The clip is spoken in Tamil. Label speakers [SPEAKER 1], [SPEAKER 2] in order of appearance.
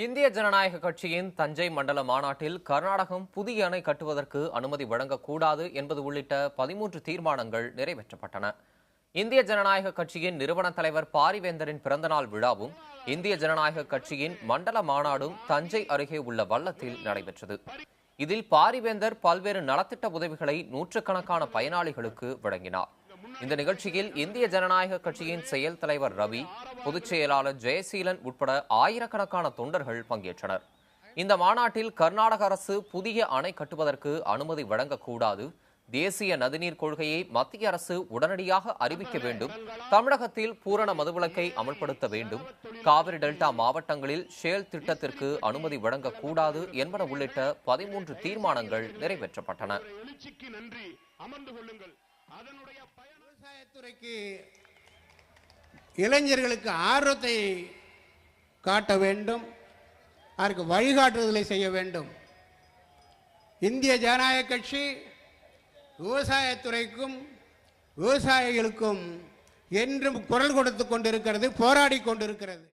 [SPEAKER 1] இந்திய ஜனநாயக கட்சியின் தஞ்சை மண்டல மாநாட்டில் கர்நாடகம் புதிய அணை கட்டுவதற்கு அனுமதி வழங்கக்கூடாது என்பது உள்ளிட்ட 13 தீர்மானங்கள் நிறைவேற்றப்பட்டன. இந்திய ஜனநாயக கட்சியின் நிறுவன தலைவர் பாரிவேந்தரின் பிறந்தநாள் விழாவும் இந்திய ஜனநாயக கட்சியின் மண்டல மாநாடும் தஞ்சை அருகே உள்ள வல்லத்தில் நடைபெற்றது. இதில் பாரிவேந்தர் பல்வேறு நலத்திட்ட உதவிகளை நூற்றுக்கணக்கான பயனாளிகளுக்கு வழங்கினார். இந்த நிகழ்ச்சியில் இந்திய ஜனநாயக கட்சியின் செயல் தலைவர் ரவி, பொதுச் செயலாளர் ஜெயசீலன் உட்பட ஆயிரக்கணக்கான தொண்டர்கள் பங்கேற்றனர். இந்த மாநாட்டில் கர்நாடக அரசு புதிய அணை கட்டுவதற்கு அனுமதி வழங்கக்கூடாது, தேசிய நதிநீர் கொள்கையை மத்திய அரசு உடனடியாக அறிவிக்க வேண்டும், தமிழகத்தில் பூரண மதுவிலக்கை அமல்படுத்த வேண்டும், காவிரி டெல்டா மாவட்டங்களில் ஷேல் திட்டத்திற்கு அனுமதி வழங்கக்கூடாது என்பன உள்ளிட்ட 13 தீர்மானங்கள் நிறைவேற்றப்பட்டன.
[SPEAKER 2] விவசாயத்துறைக்கு இளைஞர்களுக்கு ஆர்வத்தை காட்ட வேண்டும், அதற்கு வழிகாட்டுதலை செய்ய வேண்டும். இந்திய ஜனநாயக கட்சி விவசாயத்துறைக்கும் விவசாயிகளுக்கும் என்றும் குரல் கொடுத்து கொண்டிருக்கிறது, போராடி கொண்டிருக்கிறது.